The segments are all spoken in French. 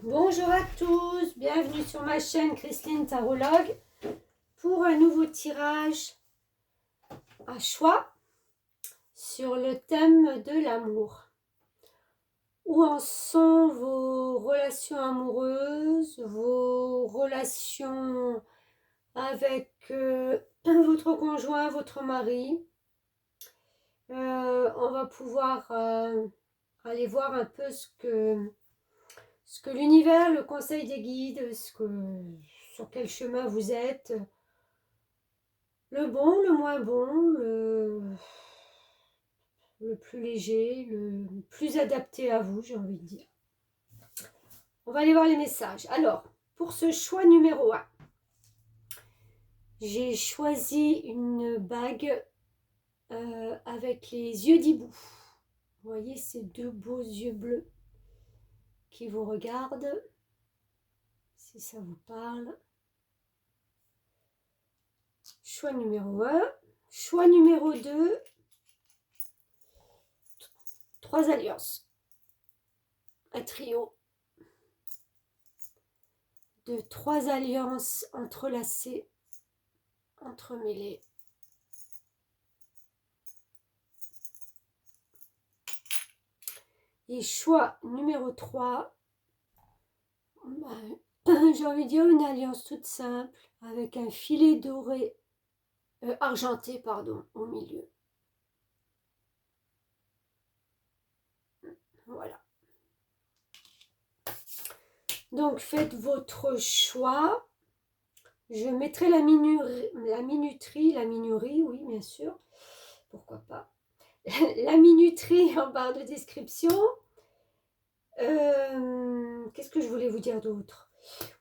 Bonjour à tous, bienvenue sur ma chaîne Christine Tarologue pour un nouveau tirage à choix sur le thème de l'amour. Où en sont vos relations amoureuses, vos relations avec votre conjoint, votre mari? On va pouvoir aller voir un peu ce que l'univers, le conseil des guides, sur quel chemin vous êtes, le bon, le moins bon, le plus léger, le plus adapté à vous, j'ai envie de dire. On va aller voir les messages. Alors, pour ce choix numéro 1, j'ai choisi une bague avec les yeux d'hibou. Vous voyez ces deux beaux yeux bleus qui vous regardent, si ça vous parle. Choix numéro 1. Choix numéro 2, 3 alliances. Un trio de 3 alliances entrelacées, entremêlées. Et choix numéro 3, j'ai envie de dire une alliance toute simple avec un filet doré, argenté pardon, au milieu. Voilà. Donc faites votre choix. Je mettrai la minuterie, oui bien sûr, pourquoi pas. La minuterie en barre de description. Qu'est-ce que je voulais vous dire d'autre?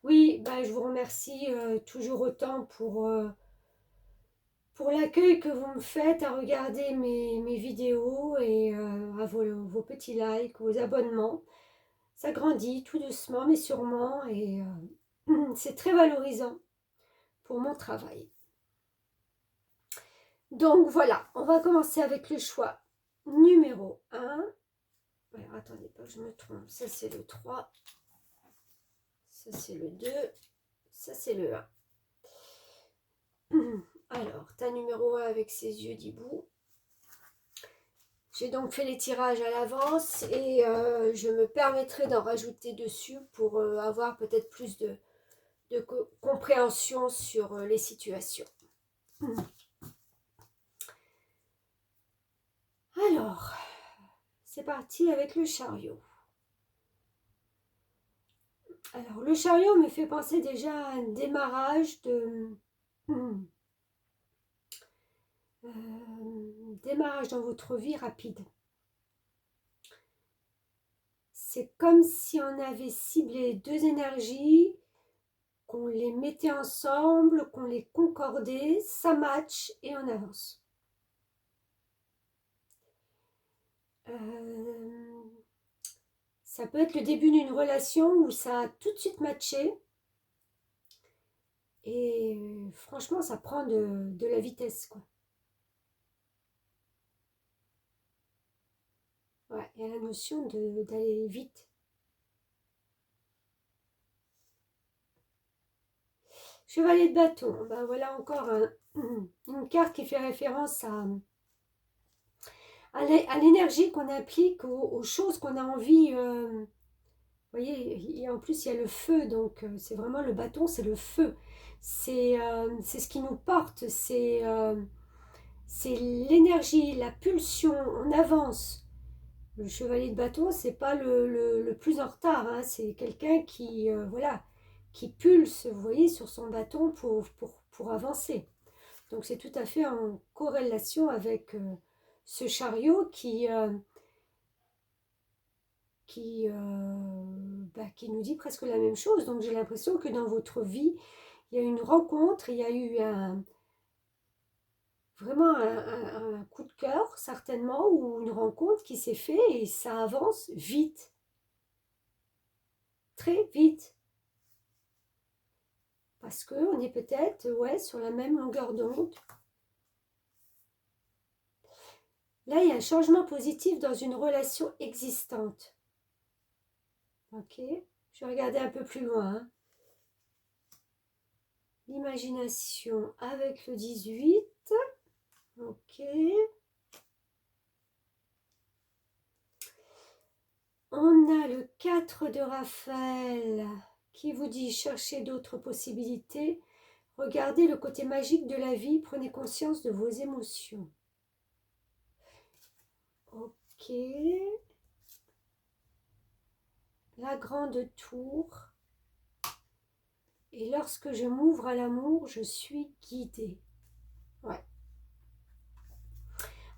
Oui, je vous remercie toujours autant pour l'accueil que vous me faites à regarder mes vidéos et à vos petits likes, vos abonnements. Ça grandit tout doucement mais sûrement et c'est très valorisant pour mon travail. Donc voilà, on va commencer avec le choix numéro 1. Alors, attendez, pas que je me trompe. Ça, c'est le 3. Ça, c'est le 2. Ça, c'est le 1. Alors, ta numéro 1 avec ses yeux d'hibou. J'ai donc fait les tirages à l'avance et je me permettrai d'en rajouter dessus pour avoir peut-être plus de compréhension sur les situations. Alors, c'est parti avec le chariot. Alors, le chariot me fait penser déjà à un démarrage démarrage dans votre vie rapide. C'est comme si on avait ciblé deux énergies, qu'on les mettait ensemble, qu'on les concordait, ça match et on avance. Ça peut être le début d'une relation où ça a tout de suite matché et franchement ça prend de la vitesse quoi. Ouais, il y a la notion d'aller vite. Chevalier de bâton, voilà encore une carte qui fait référence à l'énergie qu'on applique aux choses qu'on a envie. Vous voyez, et en plus il y a le feu, donc c'est vraiment le bâton, c'est le feu. C'est ce qui nous porte, c'est l'énergie, la pulsion, on avance. Le chevalier de bâton, c'est pas le plus en retard, hein, c'est quelqu'un qui, voilà, qui pulse, vous voyez, sur son bâton pour avancer. Donc c'est tout à fait en corrélation avec ce chariot qui nous dit presque la même chose. Donc j'ai l'impression que dans votre vie, il y a eu une rencontre, il y a eu vraiment un coup de cœur, certainement, ou une rencontre qui s'est faite et ça avance vite, très vite. Parce qu'on est peut-être sur la même longueur d'onde. Là, il y a un changement positif dans une relation existante. Ok, Je vais regarder un peu plus loin. Hein. L'imagination avec le 18. Ok. On a le 4 de Raphaël qui vous dit chercher d'autres possibilités. Regardez le côté magique de la vie. Prenez conscience de vos émotions. Ok. La grande tour. Et lorsque je m'ouvre à l'amour, je suis guidée. Ouais.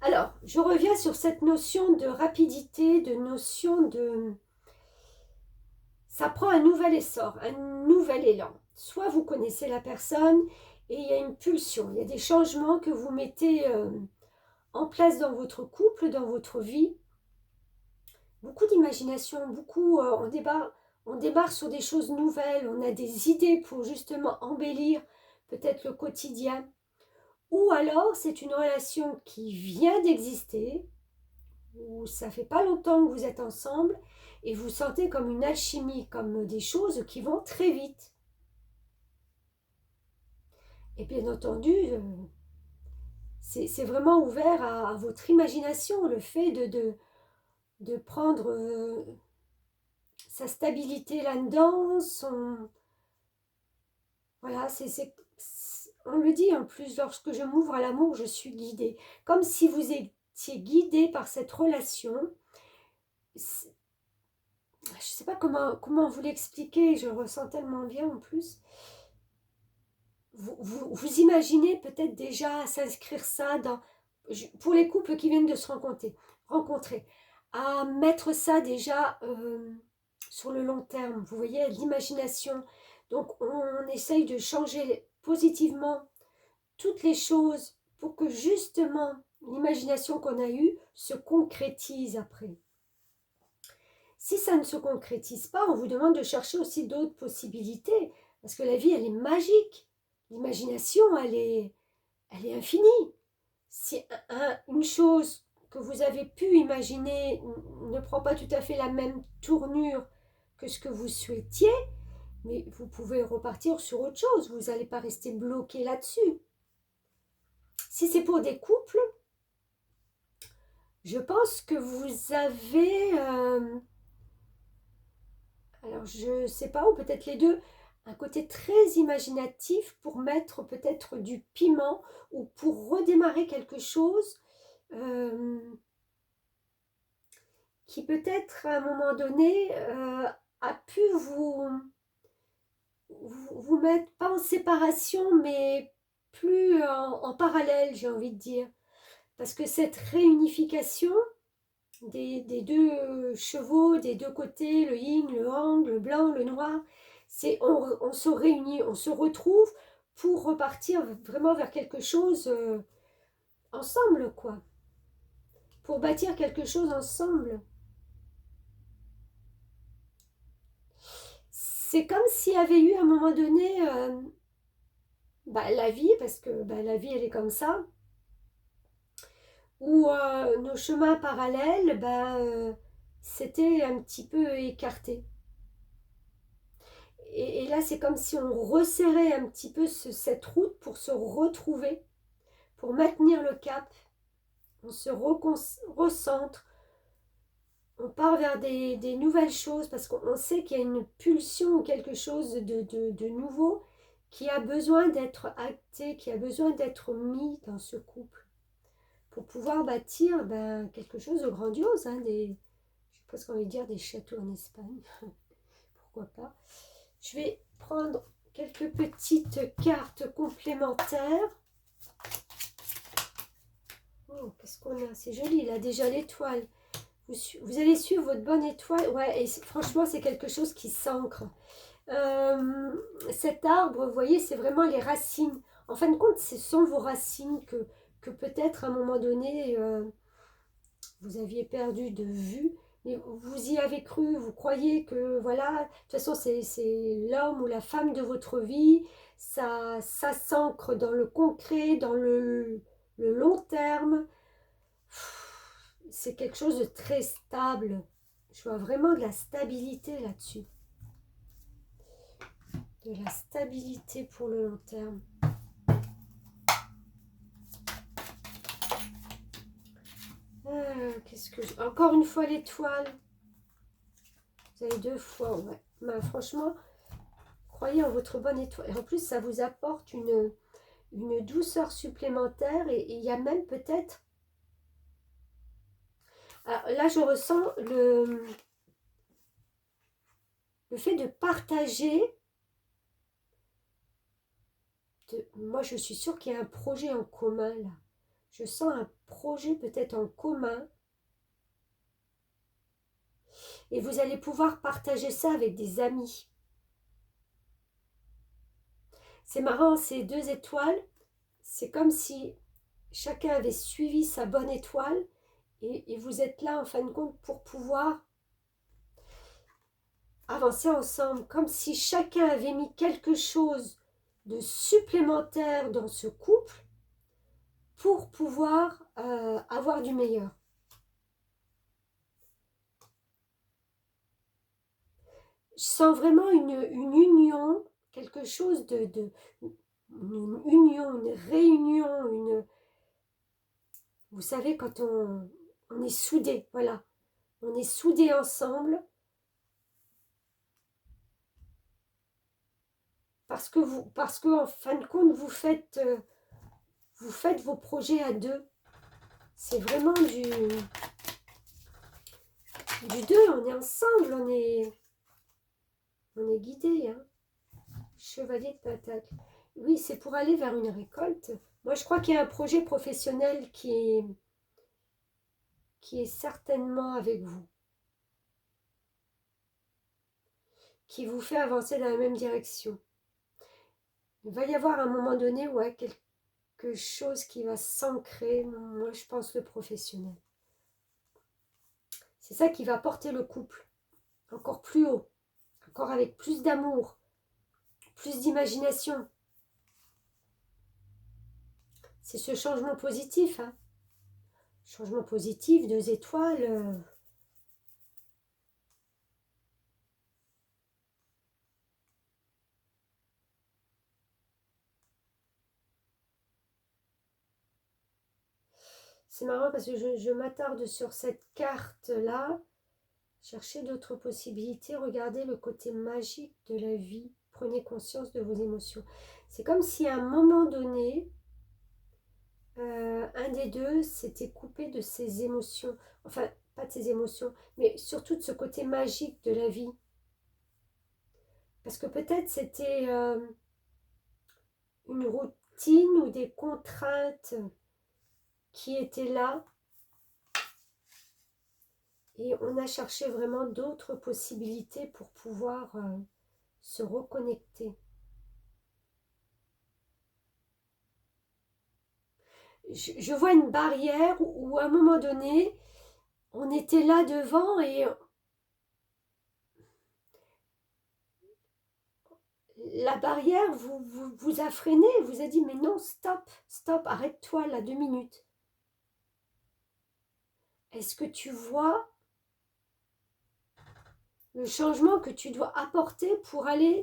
Alors, je reviens sur cette notion de rapidité, de notion de... Ça prend un nouvel essor, un nouvel élan. Soit vous connaissez la personne et il y a une pulsion, il y a des changements que vous mettez en place dans votre couple, dans votre vie. Beaucoup d'imagination, beaucoup, on débarque sur des choses nouvelles, on a des idées pour justement embellir peut-être le quotidien. Ou alors c'est une relation qui vient d'exister, où ça fait pas longtemps que vous êtes ensemble et vous sentez comme une alchimie, comme des choses qui vont très vite. Et bien entendu, c'est vraiment ouvert à votre imagination, le fait de prendre sa stabilité là-dedans, voilà, on le dit en plus, lorsque je m'ouvre à l'amour, je suis guidée. Comme si vous étiez guidé par cette relation. Je ne sais pas comment vous l'expliquer, je le ressens tellement bien en plus. Vous imaginez peut-être déjà s'inscrire ça pour les couples qui viennent de se rencontrer à mettre ça déjà sur le long terme. Vous voyez, l'imagination. Donc, on essaye de changer positivement toutes les choses pour que justement l'imagination qu'on a eue se concrétise après. Si ça ne se concrétise pas, on vous demande de chercher aussi d'autres possibilités, parce que la vie, elle est magique. L'imagination, elle est infinie. Si une chose que vous avez pu imaginer ne prend pas tout à fait la même tournure que ce que vous souhaitiez, mais vous pouvez repartir sur autre chose. Vous n'allez pas rester bloqué là-dessus. Si c'est pour des couples, je pense que vous avez, alors je ne sais pas, ou peut-être les deux, un côté très imaginatif pour mettre peut-être du piment ou pour redémarrer quelque chose qui peut-être à un moment donné a pu vous mettre, pas en séparation, mais plus en parallèle, j'ai envie de dire. Parce que cette réunification des deux chevaux, des deux côtés, le yin, le yang, le blanc, le noir, on se réunit, on se retrouve pour repartir vraiment vers quelque chose ensemble, quoi. Pour bâtir quelque chose ensemble. C'est comme s'il y avait eu à un moment donné la vie, parce que la vie elle est comme ça, où nos chemins parallèles, c'était un petit peu écarté. Et là, c'est comme si on resserrait un petit peu cette route pour se retrouver, pour maintenir le cap. On se recentre, on part vers des nouvelles choses parce qu'on sait qu'il y a une pulsion ou quelque chose de nouveau qui a besoin d'être acté, qui a besoin d'être mis dans ce couple pour pouvoir bâtir quelque chose de grandiose. Hein, j'ai presque envie de dire des châteaux en Espagne. Pourquoi pas. Je vais prendre quelques petites cartes complémentaires. Oh, qu'est-ce qu'on a? C'est joli, là, déjà l'étoile. Vous allez suivre votre bonne étoile. Ouais, et franchement, c'est quelque chose qui s'ancre. Cet arbre, vous voyez, c'est vraiment les racines. En fin de compte, ce sont vos racines que peut-être à un moment donné, vous aviez perdu de vue. Mais vous y avez cru, vous croyez que, voilà, de toute façon, c'est l'homme ou la femme de votre vie. Ça s'ancre dans le concret, dans le long terme. C'est quelque chose de très stable. Je vois vraiment de la stabilité là-dessus. de la stabilité pour le long terme. Qu'est-ce que encore une fois l'étoile. Vous avez 2 fois, ouais. Ben, franchement, croyez en votre bonne étoile. Et en plus, ça vous apporte une douceur supplémentaire. Et il y a même peut-être... Là, je ressens le fait de partager. Moi, je suis sûre qu'il y a un projet en commun, là. Je sens un projet peut-être en commun. Et vous allez pouvoir partager ça avec des amis. C'est marrant, ces 2 étoiles, c'est comme si chacun avait suivi sa bonne étoile et vous êtes là en fin de compte pour pouvoir avancer ensemble, comme si chacun avait mis quelque chose de supplémentaire dans ce couple pour pouvoir avoir du meilleur. Je sens vraiment une union, quelque chose une union, une réunion, vous savez, quand on est soudés, voilà, on est soudés ensemble, parce que en fin de compte, vous faites vos projets à 2. C'est vraiment du 2, on est ensemble, on est guidés, hein. Chevalier de Pentacle. Oui, c'est pour aller vers une récolte. Moi, je crois qu'il y a un projet professionnel qui est certainement avec vous, qui vous fait avancer dans la même direction. Il va y avoir à un moment donné, ouais, quelque chose qui va s'ancrer. Moi, je pense le professionnel. C'est ça qui va porter le couple encore plus haut, encore avec plus d'amour, plus d'imagination. C'est ce changement positif, hein. Changement positif, 2 étoiles. C'est marrant parce que je m'attarde sur cette carte-là. Cherchez d'autres possibilités. Regardez le côté magique de la vie. Prenez conscience de vos émotions. C'est comme si à un moment donné, un des 2 s'était coupé de ses émotions. Enfin, pas de ses émotions, mais surtout de ce côté magique de la vie. Parce que peut-être c'était une routine ou des contraintes qui étaient là. Et on a cherché vraiment d'autres possibilités pour pouvoir se reconnecter. Je vois une barrière où à un moment donné, on était là devant et la barrière vous a freiné, vous a dit mais non, stop, stop, arrête-toi là 2 minutes. Est-ce que tu vois le changement que tu dois apporter pour aller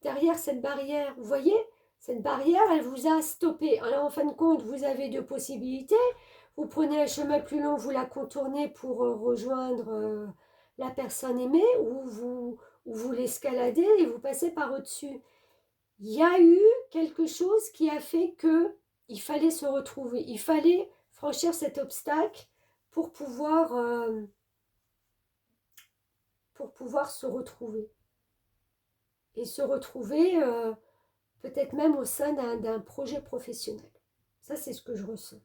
derrière cette barrière? Vous voyez, cette barrière, elle vous a stoppé. Alors en fin de compte, vous avez 2 possibilités. Vous prenez un chemin plus long, vous la contournez pour rejoindre la personne aimée, ou vous l'escaladez et vous passez par au-dessus. Il y a eu quelque chose qui a fait que il fallait se retrouver. Il fallait franchir cet obstacle pour pouvoir se retrouver. Et se retrouver peut-être même au sein d'un projet professionnel. Ça, c'est ce que je ressens.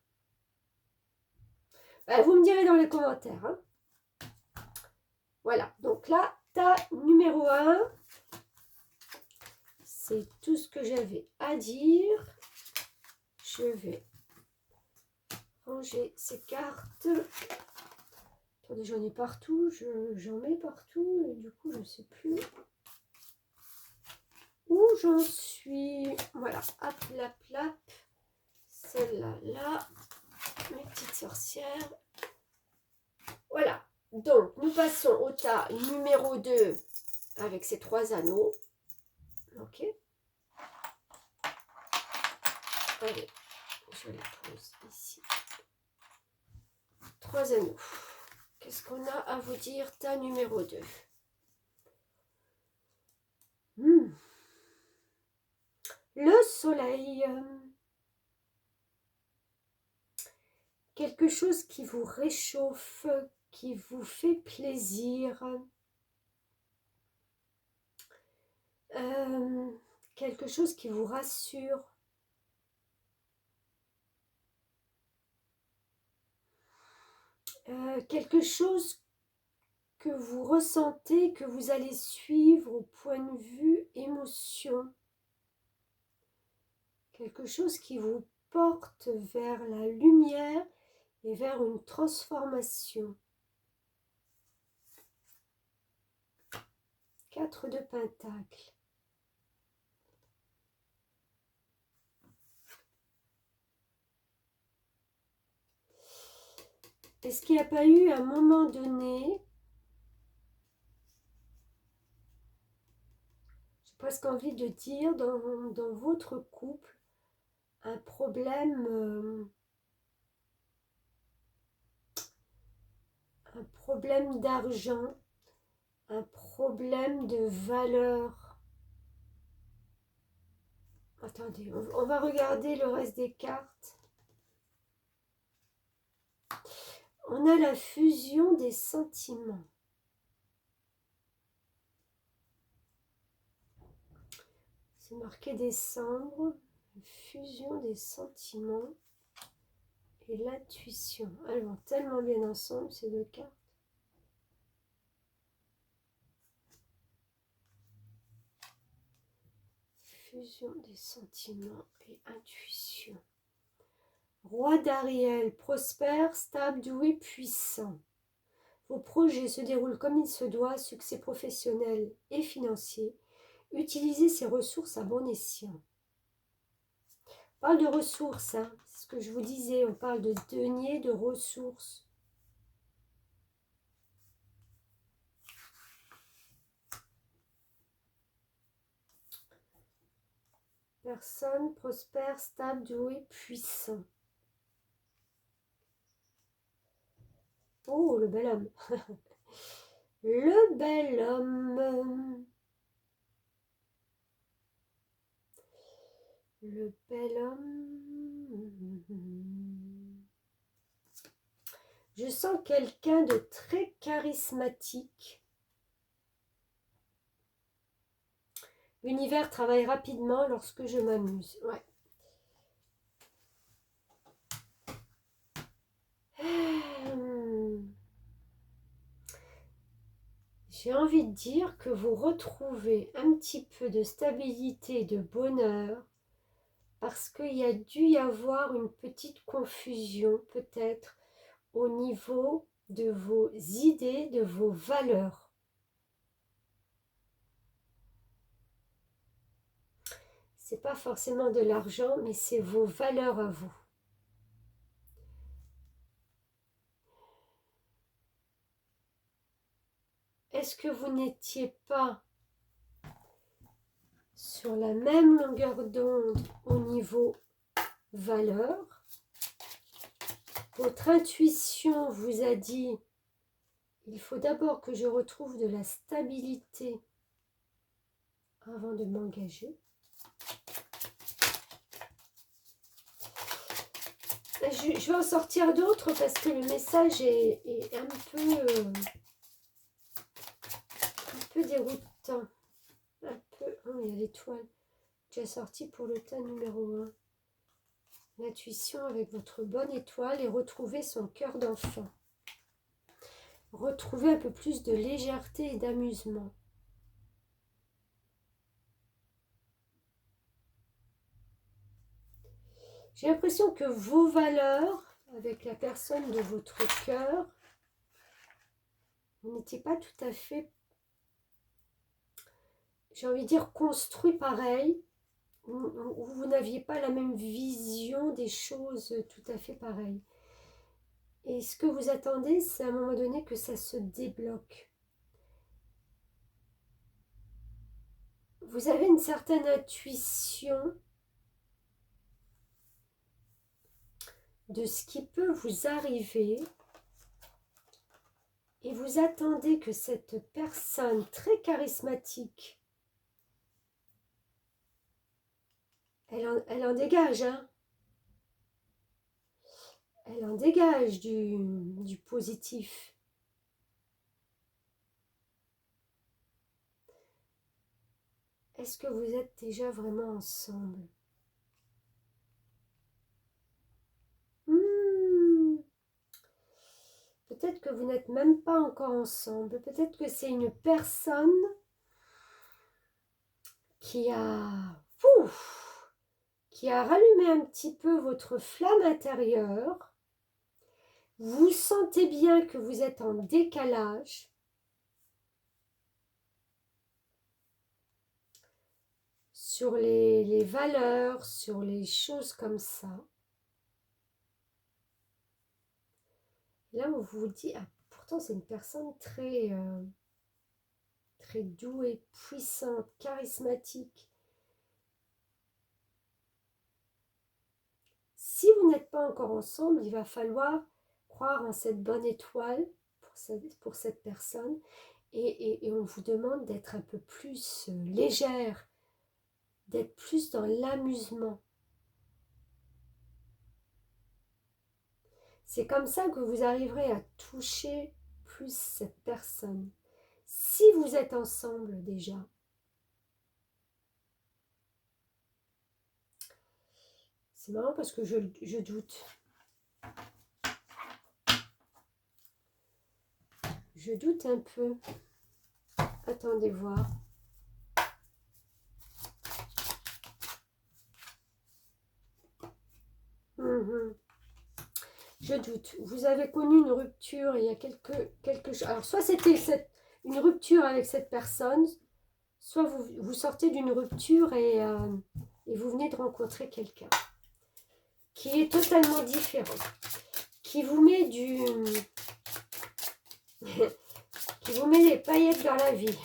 Ben, vous me direz dans les commentaires. Hein. Voilà, donc là, tas numéro 1. C'est tout ce que j'avais à dire. Je vais ranger ces cartes. Attendez, j'en ai partout. J'en mets partout. Et du coup, je ne sais plus où j'en suis. Voilà, hop, la plap. Celle-là, là. Mes petites sorcières. Voilà. Donc, nous passons au tas numéro 2 avec ces 3 anneaux. Ok. Allez, je les pose ici. 3 anneaux. Qu'est-ce qu'on a à vous dire, tas numéro 2? Le soleil. Quelque chose qui vous réchauffe, qui vous fait plaisir. Quelque chose qui vous rassure. Quelque chose que vous ressentez, que vous allez suivre au point de vue émotion. Quelque chose qui vous porte vers la lumière et vers une transformation. 4 de Pentacles. Est-ce qu'il n'y a pas eu un moment donné, j'ai presque envie de dire, dans votre couple, un problème d'argent, un problème de valeur. Attendez, on va regarder le reste des cartes. On a la fusion des sentiments. C'est marqué décembre, fusion des sentiments et l'intuition. Elles vont tellement bien ensemble, ces deux cartes. Fusion des sentiments et intuition. Roi d'Ariel, prospère, stable, doué, puissant. Vos projets se déroulent comme il se doit, succès professionnel et financier. Utilisez ces ressources à bon escient. On parle de ressources, hein, c'est ce que je vous disais, on parle de denier de ressources. Personne prospère, stable, doué, puissant. Oh, le bel homme. Le bel homme. Le bel homme. Je sens quelqu'un de très charismatique. L'univers travaille rapidement lorsque je m'amuse. Ouais. J'ai envie de dire que vous retrouvez un petit peu de stabilité, de bonheur, parce qu'il y a dû y avoir une petite confusion peut-être au niveau de vos idées, de vos valeurs. C'est pas forcément de l'argent, mais c'est vos valeurs à vous. Est-ce que vous n'étiez pas sur la même longueur d'onde au niveau valeur? Votre intuition vous a dit, il faut d'abord que je retrouve de la stabilité avant de m'engager. Je vais en sortir d'autres parce que le message est un peu déroutant. Un peu... Oh, il y a l'étoile. J'ai sorti pour le tas numéro 1. L'intuition avec votre bonne étoile et retrouver son cœur d'enfant. Retrouver un peu plus de légèreté et d'amusement. J'ai l'impression que vos valeurs, avec la personne de votre cœur, vous n'étiez pas tout à fait, j'ai envie de dire, construit pareil. Vous n'aviez pas la même vision des choses tout à fait pareilles. Et ce que vous attendez, c'est à un moment donné que ça se débloque. vous avez une certaine intuition de ce qui peut vous arriver et vous attendez que cette personne très charismatique, elle en dégage, hein. Elle en dégage du positif. Est-ce que vous êtes déjà vraiment ensemble? Peut-être que vous n'êtes même pas encore ensemble. Peut-être que c'est une personne qui a rallumé un petit peu votre flamme intérieure. Vous sentez bien que vous êtes en décalage. Sur les valeurs, sur les choses comme ça. Là, on vous dit, ah, pourtant c'est une personne très, très douée, puissante, charismatique. Si vous n'êtes pas encore ensemble, il va falloir croire en cette bonne étoile pour cette personne et on vous demande d'être un peu plus légère, d'être plus dans l'amusement. C'est comme ça que vous arriverez à toucher plus cette personne. Si vous êtes ensemble déjà, c'est marrant parce que je doute. Je doute un peu. Attendez voir. Je doute. Vous avez connu une rupture il y a quelque chose. Alors, soit c'était une rupture avec cette personne, soit vous sortez d'une rupture et vous venez de rencontrer quelqu'un qui est totalement différent, qui vous met qui vous met les paillettes dans la vie,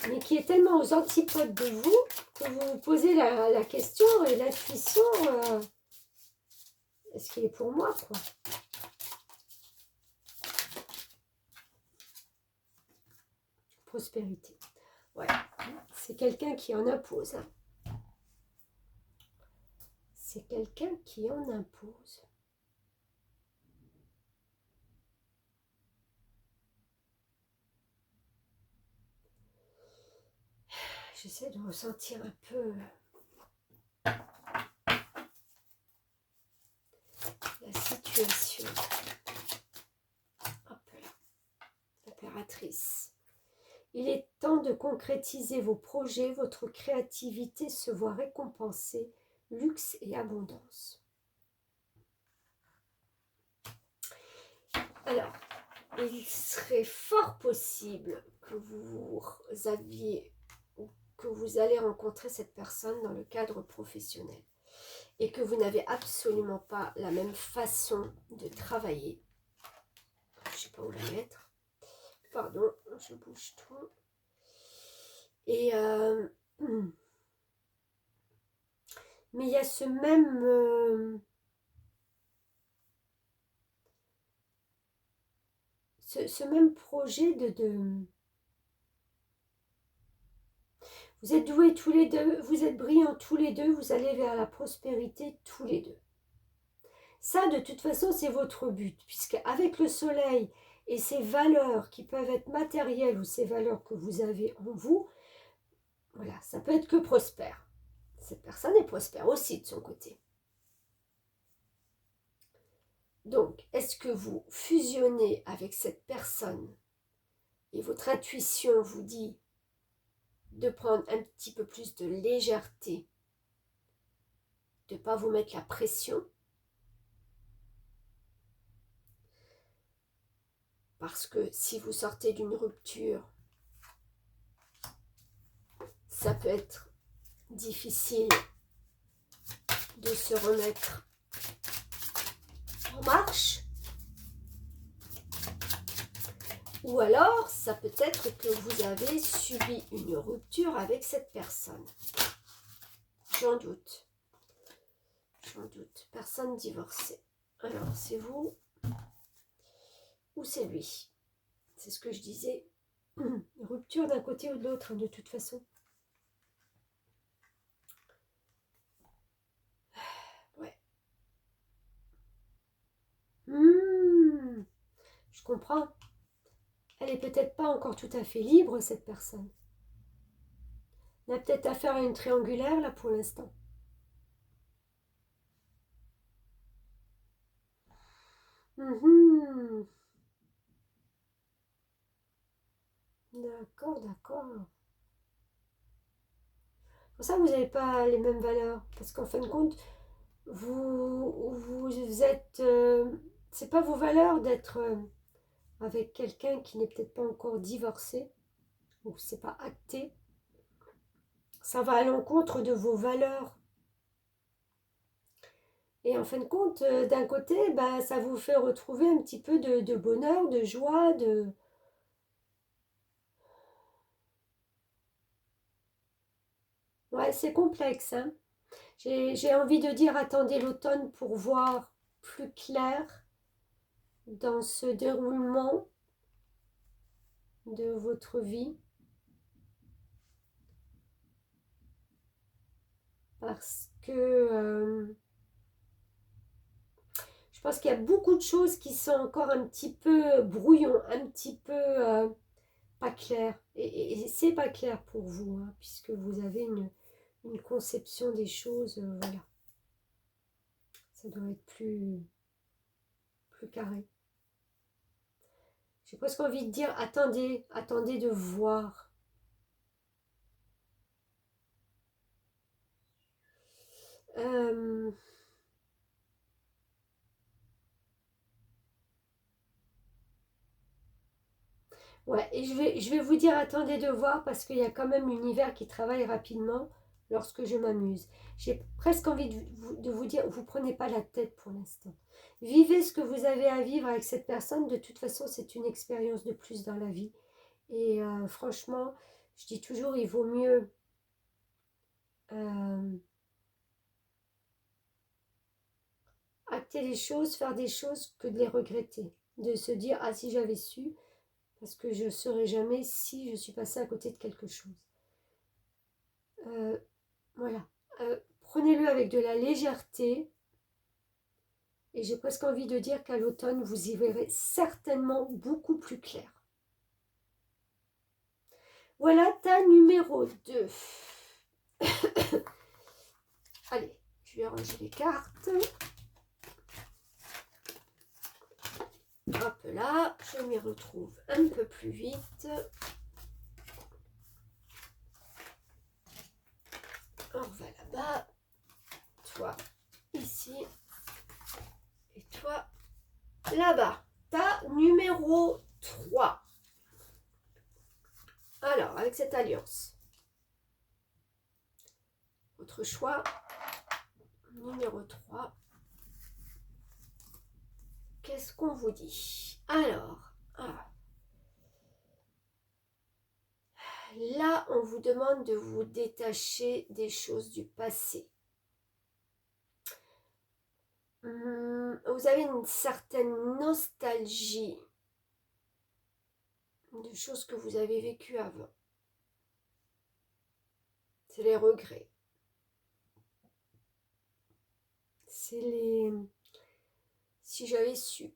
mais qui est tellement aux antipodes de vous que vous vous posez la question et l'intuition, est-ce qu'il est pour moi, quoi? Prospérité. Ouais, c'est quelqu'un qui en impose. Hein. C'est quelqu'un qui en impose. J'essaie de ressentir un peu la situation. Hop là, l'impératrice. Il est temps de concrétiser vos projets, votre créativité se voit récompensée, luxe et abondance. Alors, il serait fort possible que vous allez rencontrer cette personne dans le cadre professionnel et que vous n'avez absolument pas la même façon de travailler. Je ne sais pas où la mettre. Pardon, je bouge tout. Et mais il y a ce même ce même projet de vous êtes doués tous les deux, vous êtes brillants tous les deux, vous allez vers la prospérité tous les deux. Ça, de toute façon, c'est votre but, puisque avec le soleil et ces valeurs qui peuvent être matérielles ou ces valeurs que vous avez en vous, voilà, ça peut être que prospère. Cette personne est prospère aussi de son côté. Donc, est-ce que vous fusionnez avec cette personne et votre intuition vous dit de prendre un petit peu plus de légèreté, de ne pas vous mettre la pression, parce que si vous sortez d'une rupture, ça peut être difficile de se remettre en marche. Ou alors, ça peut être que vous avez subi une rupture avec cette personne. J'en doute. J'en doute. Personne divorcée. Alors, c'est vous ou c'est lui? C'est ce que je disais. Rupture d'un côté ou de l'autre, de toute façon. Ouais. Je comprends. Elle est peut-être pas encore tout à fait libre, cette personne. On a peut-être affaire à une triangulaire, là, pour l'instant. D'accord, d'accord. Pour ça, vous n'avez pas les mêmes valeurs. Parce qu'en fin de compte, vous êtes... c'est pas vos valeurs d'être avec quelqu'un qui n'est peut-être pas encore divorcé. Ou c'est pas acté. Ça va à l'encontre de vos valeurs. Et en fin de compte, d'un côté, bah, ça vous fait retrouver un petit peu de bonheur, de joie, de... Ouais, c'est complexe, hein. J'ai envie de dire, attendez l'automne pour voir plus clair dans ce déroulement de votre vie. Parce que je pense qu'il y a beaucoup de choses qui sont encore un petit peu brouillon, un petit peu pas claires. Et c'est pas clair pour vous, hein, puisque vous avez une conception des choses, voilà. Ça doit être plus carré. J'ai presque envie de dire, attendez, attendez de voir. Euh, ouais, et je vais vous dire, attendez de voir, parce qu'il y a quand même l'univers qui travaille rapidement lorsque je m'amuse. J'ai presque envie de vous dire, vous prenez pas la tête pour l'instant. Vivez ce que vous avez à vivre avec cette personne. De toute façon, c'est une expérience de plus dans la vie. Et franchement, je dis toujours, il vaut mieux euh, acter les choses, faire des choses que de les regretter. De se dire, ah si j'avais su, parce que je ne saurais jamais si je suis passée à côté de quelque chose. Voilà. Prenez-le avec de la légèreté. Et j'ai presque envie de dire qu'à l'automne, vous y verrez certainement beaucoup plus clair. Voilà ta numéro 2. Allez, je vais ranger les cartes. Hop là, je m'y retrouve un peu plus vite. On va là-bas. Toi, ici. Et toi, là-bas. Ta numéro 3. Alors, avec cette alliance. Votre choix. Numéro 3. Qu'est-ce qu'on vous dit? Alors, là, on vous demande de vous détacher des choses du passé. Vous avez une certaine nostalgie de choses que vous avez vécues avant. C'est les regrets. C'est les... Si j'avais su.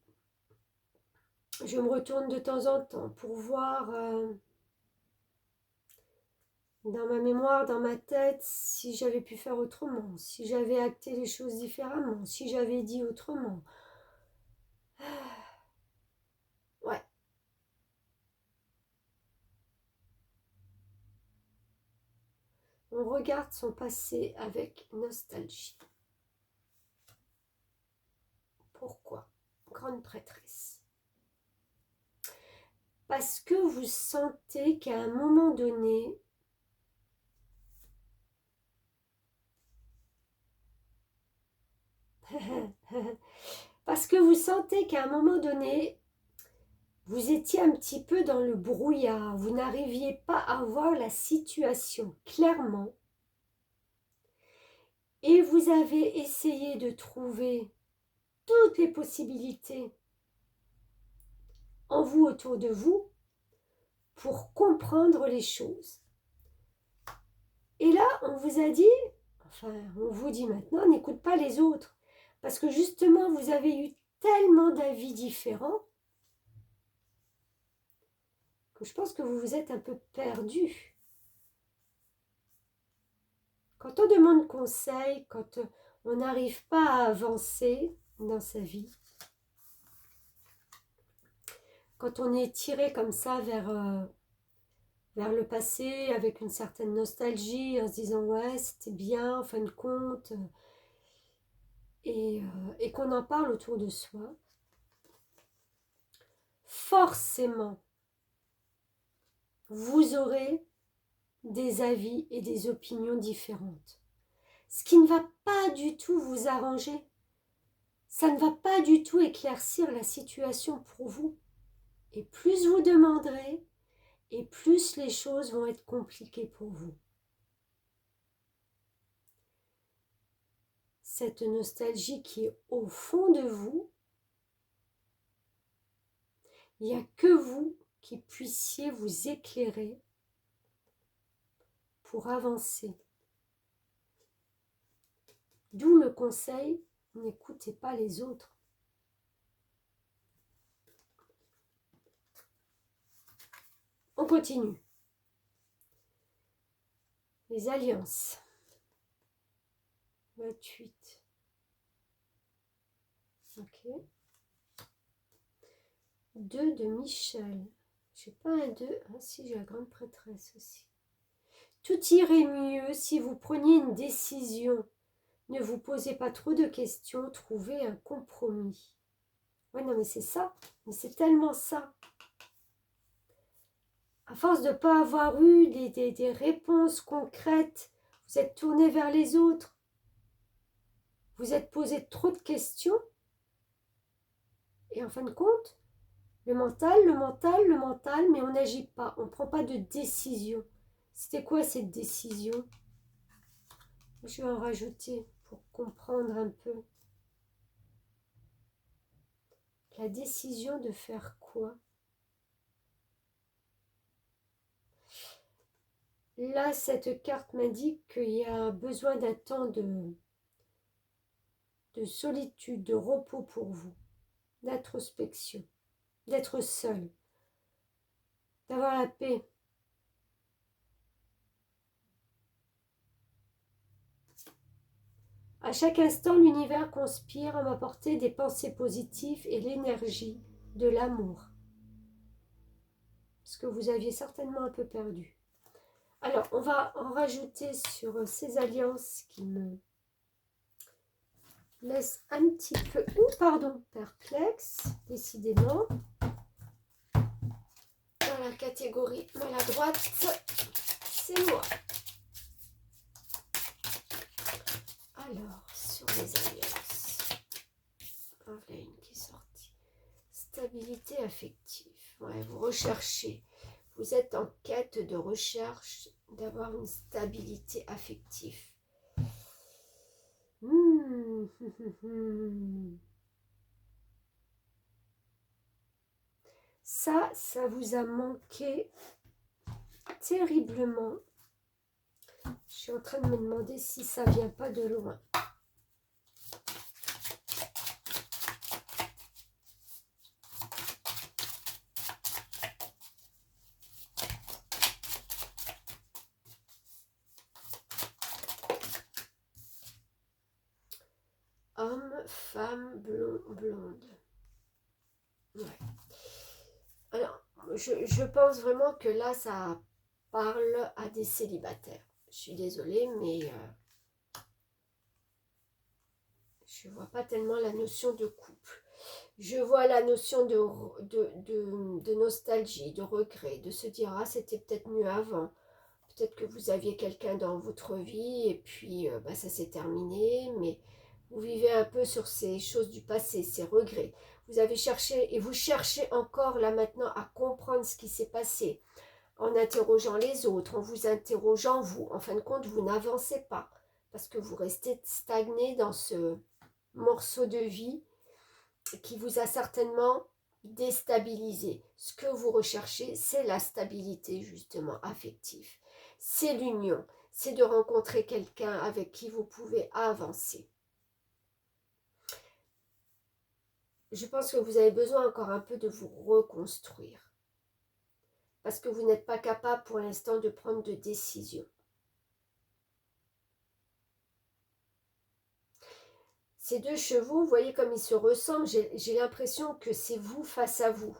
Je me retourne de temps en temps pour voir dans ma mémoire, dans ma tête, si j'avais pu faire autrement, si j'avais acté les choses différemment, si j'avais dit autrement. Ouais. On regarde son passé avec nostalgie. Pourquoi? Grande prêtresse. Parce que vous sentez qu'à un moment donné, parce que vous sentez qu'à un moment donné, vous étiez un petit peu dans le brouillard, vous n'arriviez pas à voir la situation clairement et vous avez essayé de trouver toutes les possibilités en vous, autour de vous, pour comprendre les choses. Et là, on vous a dit, enfin, on vous dit maintenant, n'écoute pas les autres. Parce que justement, vous avez eu tellement d'avis différents que je pense que vous vous êtes un peu perdu. Quand on demande conseil, quand on n'arrive pas à avancer dans sa vie, quand on est tiré comme ça vers le passé avec une certaine nostalgie, en se disant ouais c'était bien en fin de compte, et qu'on en parle autour de soi, forcément vous aurez des avis et des opinions différentes. Ce qui ne va pas du tout vous arranger. Ça ne va pas du tout éclaircir la situation pour vous. Et plus vous demanderez, et plus les choses vont être compliquées pour vous. Cette nostalgie qui est au fond de vous, il n'y a que vous qui puissiez vous éclairer pour avancer. D'où le conseil, n'écoutez pas les autres. On continue. Les alliances. 28. Ok. 2 de Michel. Je n'ai pas un 2. Ah si, j'ai la grande prêtresse aussi. Tout irait mieux si vous preniez une décision. Ne vous posez pas trop de questions, trouvez un compromis. Ouais, non, mais c'est ça. Mais c'est tellement ça. À force de ne pas avoir eu des réponses concrètes, vous êtes tourné vers les autres. Vous êtes posé trop de questions. Et en fin de compte, le mental, mais on n'agit pas. On ne prend pas de décision. C'était quoi cette décision? Je vais en rajouter pour comprendre un peu. La décision de faire quoi? Là, cette carte m'indique qu'il y a besoin d'un temps de solitude, de repos pour vous, d'introspection, d'être seul, d'avoir la paix. À chaque instant, l'univers conspire à m'apporter des pensées positives et l'énergie de l'amour. Ce que vous aviez certainement un peu perdu. Alors, on va en rajouter sur ces alliances qui me laissent un petit peu, perplexe, décidément. Dans la catégorie maladroite, c'est moi. Alors, sur les alliances, voilà une qui est sortie. Stabilité affective. Ouais, vous recherchez. Vous êtes en quête de recherche d'avoir une stabilité affective. Ça vous a manqué terriblement. Je suis en train de me demander si ça vient pas de loin. Homme, femme, blonde. Ouais. Alors, je pense vraiment que là, ça parle à des célibataires. Je suis désolée, mais je ne vois pas tellement la notion de couple. Je vois la notion de nostalgie, de regret, de se dire « Ah, c'était peut-être mieux avant ». Peut-être que vous aviez quelqu'un dans votre vie et puis ça s'est terminé, mais vous vivez un peu sur ces choses du passé, ces regrets. Vous avez cherché et vous cherchez encore là maintenant à comprendre ce qui s'est passé en interrogeant les autres, en vous interrogeant vous. En fin de compte, vous n'avancez pas parce que vous restez stagné dans ce morceau de vie qui vous a certainement déstabilisé. Ce que vous recherchez, c'est la stabilité justement affective. C'est l'union, c'est de rencontrer quelqu'un avec qui vous pouvez avancer. Je pense que vous avez besoin encore un peu de vous reconstruire. Parce que vous n'êtes pas capable pour l'instant de prendre de décision. Ces deux chevaux, vous voyez comme ils se ressemblent, j'ai l'impression que c'est vous face à vous.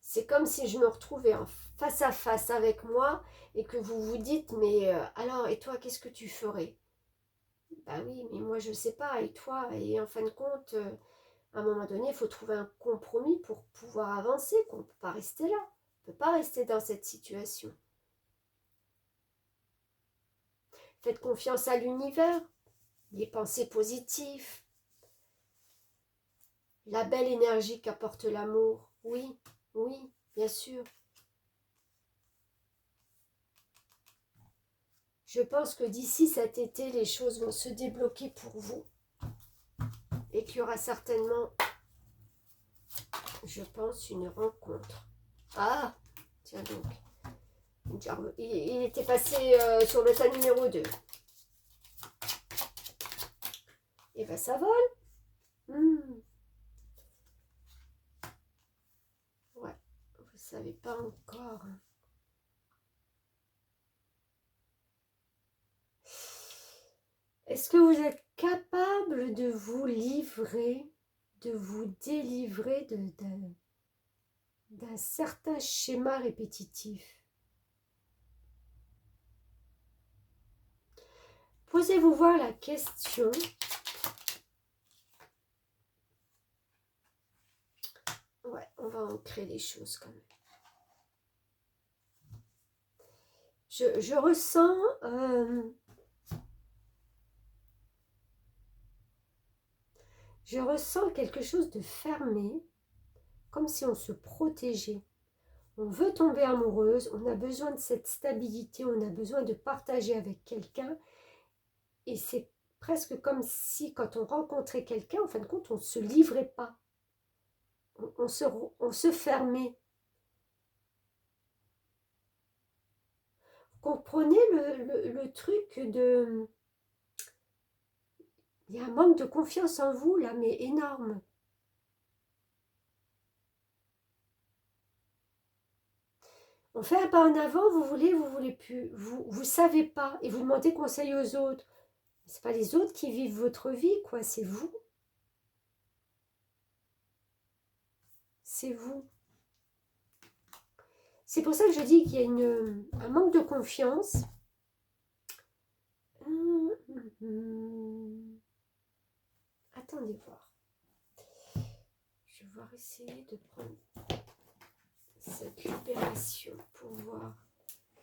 C'est comme si je me retrouvais en face à face avec moi et que vous vous dites, mais alors, et toi, qu'est-ce que tu ferais? Bah oui, mais moi, je ne sais pas, et toi? Et en fin de compte, à un moment donné, il faut trouver un compromis pour pouvoir avancer, qu'on ne peut pas rester là. On ne peut pas rester dans cette situation. Faites confiance à l'univers, les pensées positives, la belle énergie qu'apporte l'amour. Oui, oui, bien sûr. Je pense que d'ici cet été, les choses vont se débloquer pour vous. Et qu'il y aura certainement, je pense, une rencontre. Ah, tiens donc. Il était passé sur le tas numéro 2. Et ben ça vole. Ouais, vous savez pas encore. Est-ce que vous êtes capable de vous livrer, de vous délivrer d'un certain schéma répétitif? Posez-vous voir la question. Ouais, on va ancrer les choses quand même. Je ressens quelque chose de fermé, comme si on se protégeait. On veut tomber amoureuse, on a besoin de cette stabilité, on a besoin de partager avec quelqu'un. Et c'est presque comme si quand on rencontrait quelqu'un, en fin de compte, on ne se livrait pas. On se fermait. Vous comprenez le truc de... Il y a un manque de confiance en vous, là, mais énorme. On fait un pas en avant, vous voulez plus. Vous savez pas, et vous demandez conseil aux autres. C'est pas les autres qui vivent votre vie, quoi, c'est vous. C'est vous. C'est pour ça que je dis qu'il y a un manque de confiance. Attendez voir. Je vais voir essayer de prendre cette libération pour voir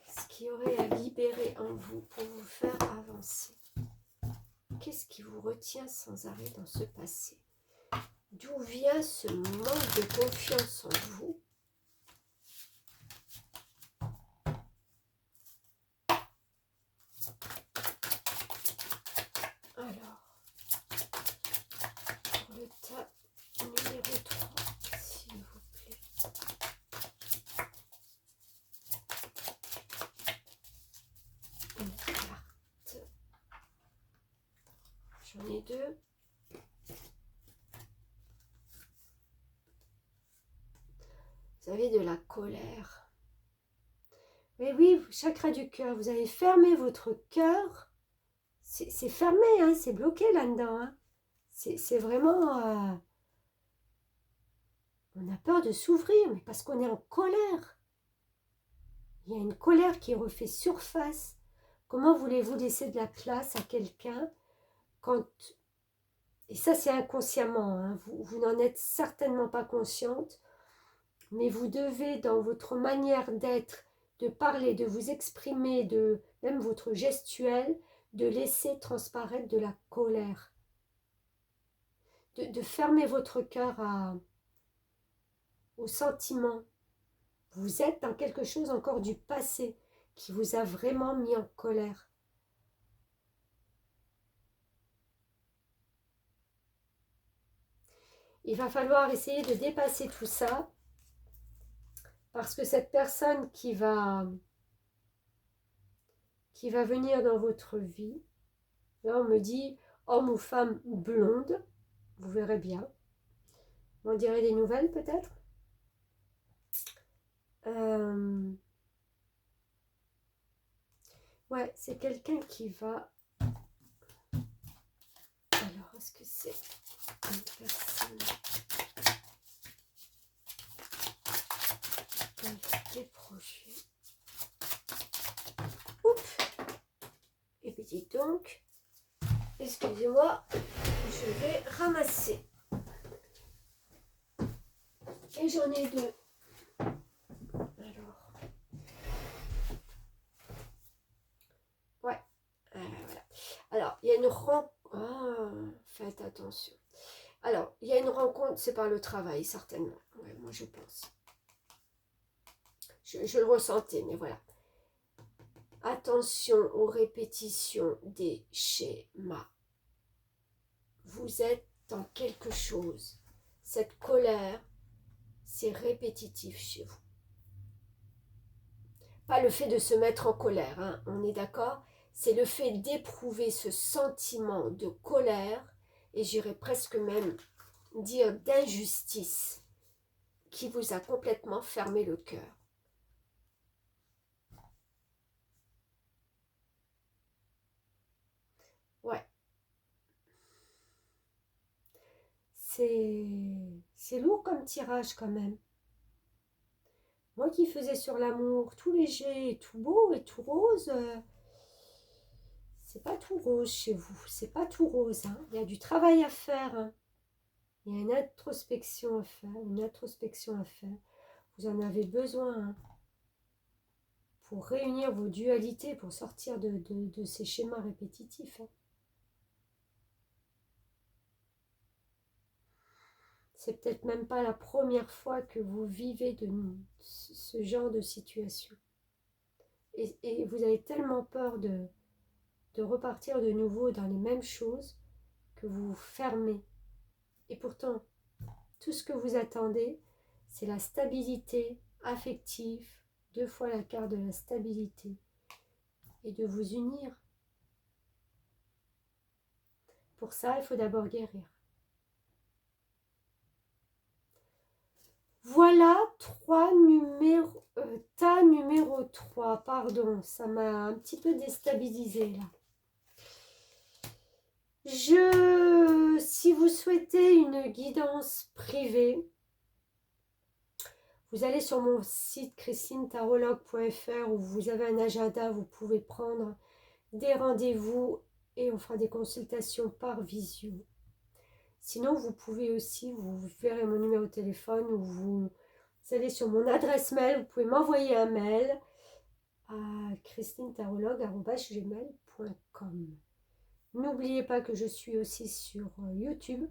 ce qu'il y aurait à libérer en vous pour vous faire avancer. Qu'est-ce qui vous retient sans arrêt dans ce passé? D'où vient ce manque de confiance en vous? Alors, pour le tas numéro 3, s'il vous plaît. Une carte. J'en ai 2. Vous avez de la colère. Mais oui, chakra du cœur, vous avez fermé votre cœur. C'est fermé, hein, c'est bloqué là-dedans. Hein. C'est vraiment... on a peur de s'ouvrir, mais parce qu'on est en colère. Il y a une colère qui refait surface. Comment voulez-vous laisser de la place à quelqu'un quand... Et ça, c'est inconsciemment. Hein, vous n'en êtes certainement pas consciente. Mais vous devez, dans votre manière d'être, de parler, de vous exprimer, de même votre gestuelle, de laisser transparaître de la colère. de fermer votre cœur aux sentiments. Vous êtes dans quelque chose encore du passé qui vous a vraiment mis en colère. Il va falloir essayer de dépasser tout ça parce que cette personne qui va venir dans votre vie, là on me dit homme ou femme blonde, vous verrez bien. On dirait des nouvelles peut-être. Ouais, c'est quelqu'un qui va... Alors, est-ce que c'est une personne avec des projets? Oups! Et puis dites donc, excusez-moi, je vais ramasser. Et j'en ai deux. Alors, ouais, voilà. Alors, il y a une rencontre. Ah, faites attention. Alors, il y a une rencontre, c'est par le travail, certainement. Ouais, moi, je pense. Je le ressentais, mais voilà. Attention aux répétitions des schémas. Vous êtes dans quelque chose. Cette colère, c'est répétitif chez vous. Pas le fait de se mettre en colère, hein, on est d'accord? C'est le fait d'éprouver ce sentiment de colère, et j'irais presque même dire d'injustice, qui vous a complètement fermé le cœur. Ouais. C'est lourd comme tirage quand même. Moi qui faisais sur l'amour tout léger et tout beau et tout rose, c'est pas tout rose chez vous, c'est pas tout rose. Hein. Il y a du travail à faire. Hein. Il y a une introspection à faire, Vous en avez besoin hein, pour réunir vos dualités, pour sortir de ces schémas répétitifs. Hein. C'est peut-être même pas la première fois que vous vivez ce genre de situation. Et vous avez tellement peur de repartir de nouveau dans les mêmes choses que vous vous fermez. Et pourtant, tout ce que vous attendez, c'est la stabilité affective, 2 fois la carte de la stabilité, et de vous unir. Pour ça, il faut d'abord guérir. Voilà tas numéro 3, pardon, ça m'a un petit peu déstabilisé là. Si vous souhaitez une guidance privée, vous allez sur mon site christinetarologue.fr où vous avez un agenda, vous pouvez prendre des rendez-vous et on fera des consultations par visio. Sinon, vous pouvez aussi, vous verrez mon numéro de téléphone ou vous allez sur mon adresse mail, vous pouvez m'envoyer un mail à christinetarologue@gmail.com. N'oubliez pas que je suis aussi sur YouTube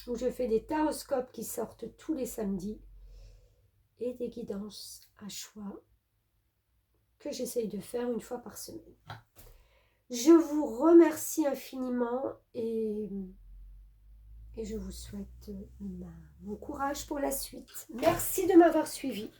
où je fais des taroscopes qui sortent tous les samedis et des guidances à choix que j'essaye de faire une fois par semaine. Je vous remercie infiniment et je vous souhaite bon courage pour la suite. Merci de m'avoir suivi.